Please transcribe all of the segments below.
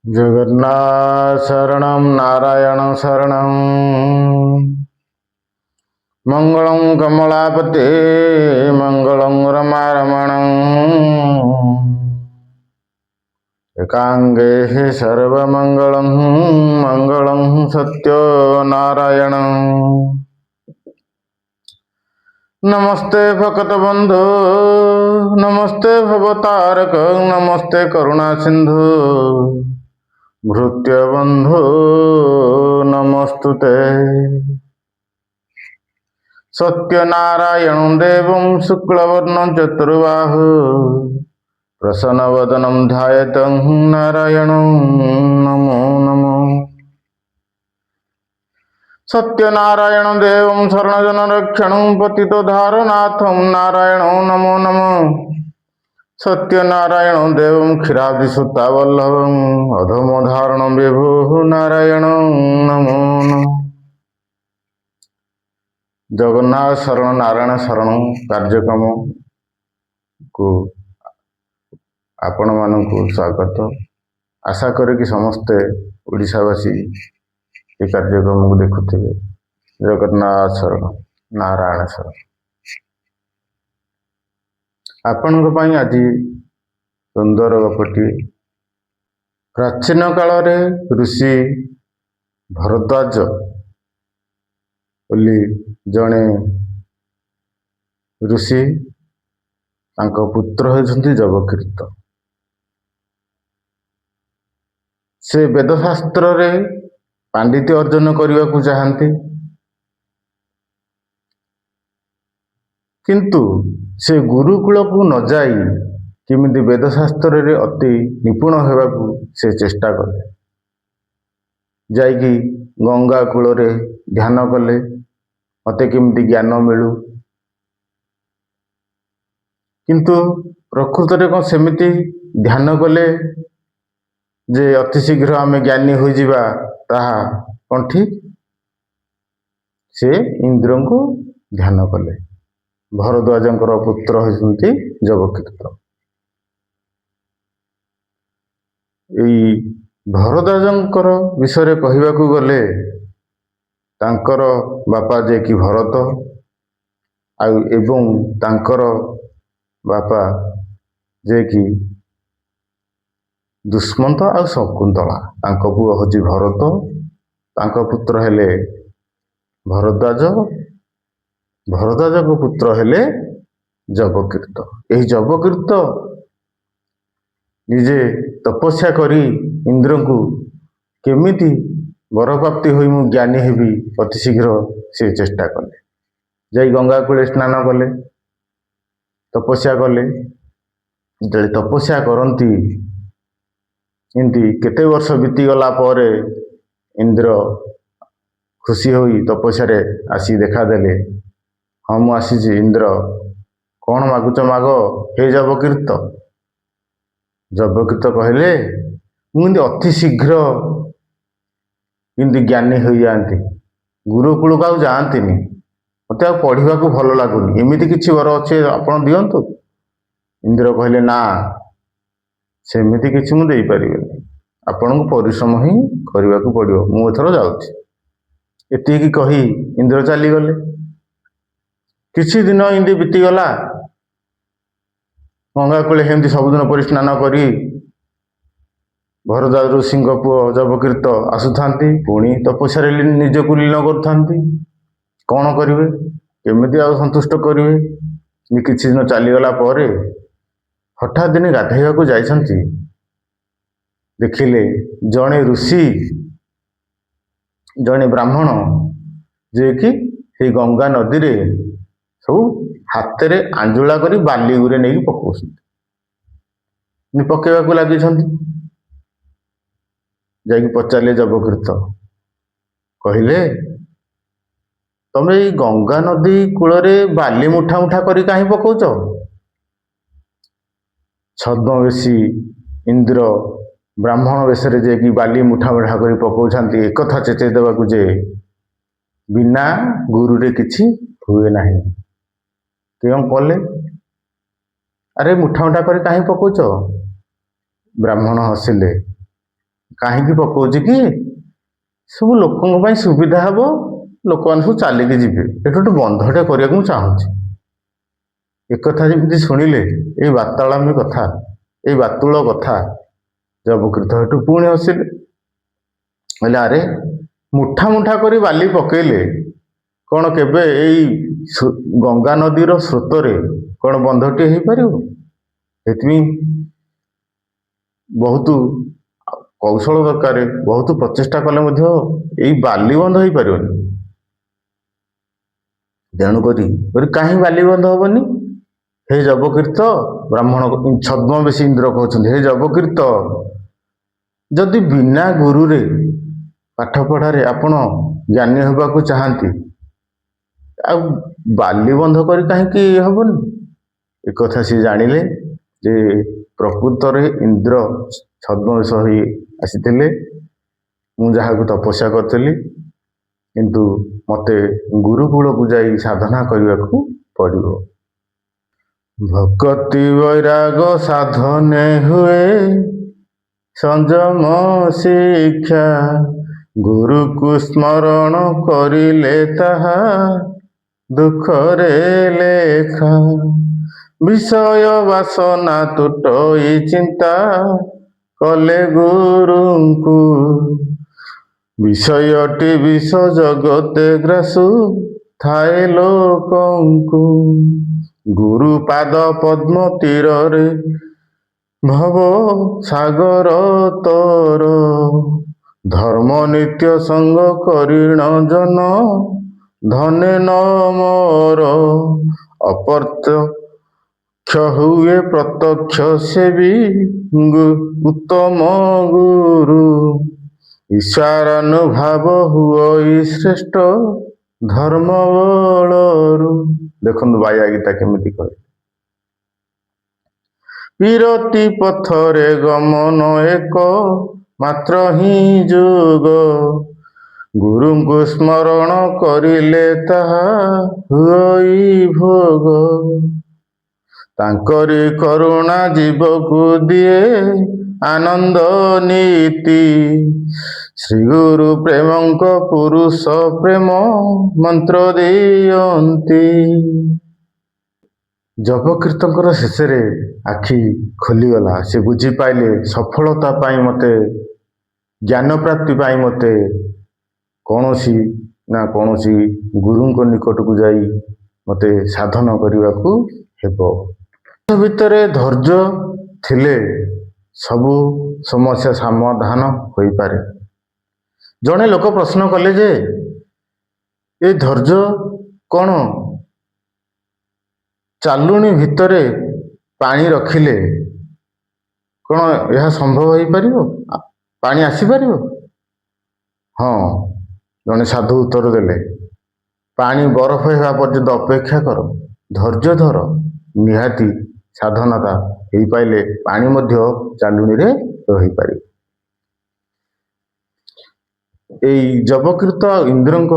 जगन्नाथ शरणं नारायण शरणं मंगलं कमलापते मंगलं रमारमणं एकांगे सर्वमंगलं मंगलं सत्यनारायणं नमस्ते भक्त बंधु नमस्ते भवतारक नमस्ते करुणा सिंधु भृत्य बंधु नमस्तुते सत्यनारायण देवं शुक्लवर्णं चतुर्बाहु प्रसन्नवदनं ध्यायेतं नारायणं नमो नमो सत्यनारायण देवं शरणजनरक्षणं पतितोद्धारनाथं नारायणं नमो नमः सत्यनारायण देवं क्षीराब्धिसुतावल्लभं अधमोधारणं विभुः नारायणं नमो नमः जगन्नाथ शरण नारायण शरण कार्यक्रम को आपण मानकु स्वागत आशा करी कि समस्ते ओडिशावासी ये कार्यक्रम को देखुथिबे। जगन्नाथ शरण नारायण शरण आपणक पई आज सुंदर गपटी प्राचीन काल रे ऋषि भरद्वाज बोली जड़े ऋषि पुत्र होती जबकीर्त से वेदशास्त्र रे पांडित्य अर्जन करने को चाहती किंतु से गुरुकुल को न जाई किमिति वेदशास्त्र रे अति निपुण होगाकू से चेष्टा कले जाइकी गंगा कूल रे ध्यान कले मते किमिति ज्ञान मिलू किंतु प्रकृत रे कौन सेमिति ध्यान कले जे अति शीघ्र आमे ज्ञानी हो जिबा ताहा कौन ठीक से इंद्र को ध्यान कले भरद्वाजंकर पुत्र होती जबकीर्त यही भरद्वाजंकर विषय कहवाकू गले तांकर बापा जे कि भरत एवं तांकर बापा जे कि दुष्मंत आ शकुंतला तांको पुओ होची भरत तांको पुत्र हेले भरद्वाज भरद्वाज को पुत्र हेले जबकीर्त यही जबकीर्त निजे तपस्या करी इंद्र को केमिति वर प्राप्ति हुई मु ज्ञानी हेबी अति शीघ्र से चेष्टा कले जाई गंगा कूले स्नान कले तपस्या कले जले तपस्या करती इमती केते वर्ष बीतीगला पर इंद्र खुशी होई तपस्या रे आसी देखा देले हाँ मु आसी इंद्र कौन मागुच माग हे जबकीर्त जबकीर्त कहले मुझे अति शीघ्र इमती ज्ञानी हो जाती गुरुकुल को जाती मत पढ़ा को भल लगुनि एमती किसी वर अच्छे आप दिंतु इंद्र कहले ना सेमती किसी मुझे पारे आपण को परिश्रम ही करने को पड़ो मुझर जाती कही इंद्र चलीगले किसी दिन इमती बीतीगला गंगा कूले हेमती सबुदिन पर स्नान करी भरद्वाज ऋषि पुओ जबकीर्त आसुता पुणी तपस्या निजक लीन कर कौन करेंगे केमिति आ संतुष्ट करेंगे किसी दिन चलीगला पर हठात दिन गाधेवा जाइछंती देखिले जड़े ऋषि जड़े ब्राह्मण जे कि गंगा नदी रे सब हाथ रे आंजुला करी बाली गुरे नहीं पकेवा लगी जाकि पचारे जबकीर्त कहले तमे गंगा नदी कूल रे बाली मुठा मुठा करी कहीं पकाउच छद्मवेशी इंद्र ब्राह्मण वेश जे कि बाली मुठा मुठा कर पकाउछंती एक कथा चेचै देबाकू जे बिना गुरु रे किछि हुए नाही क्यों कले अरे मुठा मुठा कर कहीं पकाउच ब्राह्मण हसिले କାହିଁକି ପକଉଛି କି ସବୁ ଲୋକଙ୍କ ପାଇଁ ସୁବିଧା ହବ, ଲୋକମାନେ ସବୁ ଚାଲିକି ଯିବେ। ଏଠୁ ଗୋଟେ ବନ୍ଧଟେ କରିବାକୁ ମୁଁ ଚାହୁଁଛି। ଏକଥା ଯେମିତି ଶୁଣିଲେ ଏଇ ବାର୍ତ୍ତାଳାପୀ କଥା, ଏଇ ବାତୁଳ କଥା, ଜବକୀର୍ତ୍ତ ଏଠୁ ପୁଣି ହସିଲେ। କହିଲେ ଆରେ ମୁଠା ମୁଠା କରି ବାଲି ପକେଇଲେ କ'ଣ କେବେ ଏଇ ଗଙ୍ଗା ନଦୀର ସ୍ରୋତରେ କ'ଣ ବନ୍ଧଟିଏ ହେଇପାରିବ? ସେଥିପାଇଁ ବହୁତ କୌଶଳ ଦରକାର, ବହୁତ ପ୍ରଚେଷ୍ଟା କଲେ ମଧ୍ୟ ଏଇ ବାଲି ବନ୍ଧ ହେଇପାରିବନି। ତେଣୁକରି କାହିଁ ବାଲି ବନ୍ଧ ହବନି? ହେ ଜବକୀର୍ତ୍ତ, ବ୍ରାହ୍ମଣ ଛଦ୍ମବେଶୀ ଇନ୍ଦ୍ର କହୁଛନ୍ତି, ହେ ଜବକୀର୍ତ୍ତ, ଯଦି ବିନା ଗୁରୁରେ ପାଠ ପଢ଼ାରେ ଆପଣ ଜ୍ଞାନୀ ହେବାକୁ ଚାହାନ୍ତି, ଆଉ ବାଲି ବନ୍ଧ କରି କାହିଁକି ହବନି? ଏକଥା ସିଏ ଜାଣିଲେ ଯେ ପ୍ରକୃତରେ ଇନ୍ଦ୍ର ଛଦ୍ମବେଶ ହୋଇ ଆସିଥିଲେ। ମୁଁ ଯାହାକୁ ତପସ୍ୟା କରିଥିଲି, କିନ୍ତୁ ମୋତେ ଗୁରୁକୂଳକୁ ଯାଇ ସାଧନା କରିବାକୁ ପଡ଼ିବ। ଭକତି ବୈରାଗ ସାଧନେ ହୁଏ ସଂଯମ ଶିକ୍ଷା, ଗୁରୁକୁ ସ୍ମରଣ କରିଲେ ତାହା ଦୁଃଖରେ ଲେଖା। ବିଷୟ ବାସନା ତୁଟଇ ଚିନ୍ତା କଲେ ଗୁରୁଙ୍କୁ, ବିଷୟଟି ବିଷ ଜଗତେ ଗ୍ରାସୁ ଥାଏ ଲୋକଙ୍କୁ। ଗୁରୁ ପାଦ ପଦ୍ମ ତୀରରେ ଭବ ସାଗର ତର, ଧର୍ମ ନିତ୍ୟ ସଙ୍ଗ କରିଣ ଜନ ଧନେ ନ ମର। ଅପ୍ରତ୍ୟକ୍ଷ ହୁଏ ପ୍ରତ୍ୟକ୍ଷ ସେବି ଉତ୍ତମ ଗୁରୁ, ଈଶ୍ୱରାନୁଭାବ ହୁଅଇ ଶ୍ରେଷ୍ଠ ଧର୍ମ ବଳରୁ। ଦେଖନ୍ତୁ ବାୟା ଗୀତା କେମିତି କରେ। ବିରତି ପଥରେ ଗମନ ଏକ ମାତ୍ର ହିଁ ଯୋଗ, ଗୁରୁଙ୍କୁ ସ୍ମରଣ କରିଲେ ତାହା ହୁଅଇ ଭୋଗ। ତାଙ୍କରି କରୁଣା ଜୀବକୁ ଦିଏ ଆନନ୍ଦ ନୀତି, ଶ୍ରୀଗୁରୁ ପ୍ରେମଙ୍କ ପୁରୁଷ ପ୍ରେମ ମନ୍ତ୍ର ଦିଅନ୍ତି। ଜବକୀର୍ତ୍ତଙ୍କର ଶେଷରେ ଆଖି ଖୋଲିଗଲା। ସେ ବୁଝିପାଇଲେ ସଫଳତା ପାଇଁ ମୋତେ, ଜ୍ଞାନ ପ୍ରାପ୍ତି ପାଇଁ ମୋତେ କୌଣସି ନା କୌଣସି ଗୁରୁଙ୍କ ନିକଟକୁ ଯାଇ ମୋତେ ସାଧନ କରିବାକୁ ହେବ। ଭିତରେ ଧୈର୍ଯ୍ୟ ଥିଲେ ସବୁ ସମସ୍ୟା ସମାଧାନ ହୋଇପାରେ। ଜଣେ ଲୋକ ପ୍ରଶ୍ନ କଲେ ଯେ ଏ ଧୈର୍ଯ୍ୟ କ'ଣ ଚାଲୁଣି ଭିତରେ ପାଣି ରଖିଲେ କ'ଣ ଏହା ସମ୍ଭବ ହେଇପାରିବ? ପାଣି ଆସିପାରିବ? ହଁ, ଜଣେ ସାଧୁ ଉତ୍ତର ଦେଲେ, ପାଣି ବରଫ ହେବା ପର୍ଯ୍ୟନ୍ତ ଅପେକ୍ଷା କର, ଧୈର୍ଯ୍ୟ ଧର, ନିହାତି ସାଧନତା ହେଇପାରିଲେ ପାଣି ମଧ୍ୟ ଚାଲୁଣିରେ ରହିପାରିବ। ଏଇ ଜବକୀର୍ତ୍ତ ଆଉ ଇନ୍ଦ୍ରଙ୍କ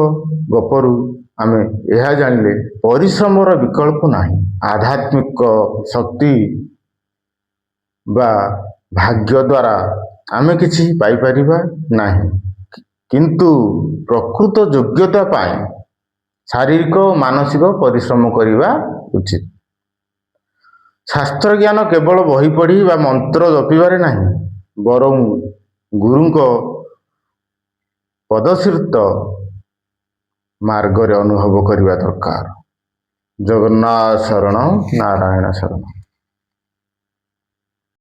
ଗପରୁ ଆମେ ଏହା ଜାଣିଲେ ପରିଶ୍ରମର ବିକଳ୍ପ ନାହିଁ। ଆଧ୍ୟାତ୍ମିକ ଶକ୍ତି ବା ଭାଗ୍ୟ ଦ୍ୱାରା ଆମେ କିଛି ପାଇପାରିବା ନାହିଁ, କିନ୍ତୁ ପ୍ରକୃତ ଯୋଗ୍ୟତା ପାଇଁ ଶାରୀରିକ ଓ ମାନସିକ ପରିଶ୍ରମ କରିବା ଉଚିତ। ଶାସ୍ତ୍ର ଜ୍ଞାନ କେବଳ ବହି ପଢ଼ି ବା ମନ୍ତ୍ର ଜପିବାରେ ନାହିଁ, ବରଂ ଗୁରୁଙ୍କ ପଦଶ୍ରିତ ମାର୍ଗରେ ଅନୁଭବ କରିବା ଦରକାର। ଜଗନ୍ନାଥ ଶରଣ, ନାରାୟଣ ଶରଣ।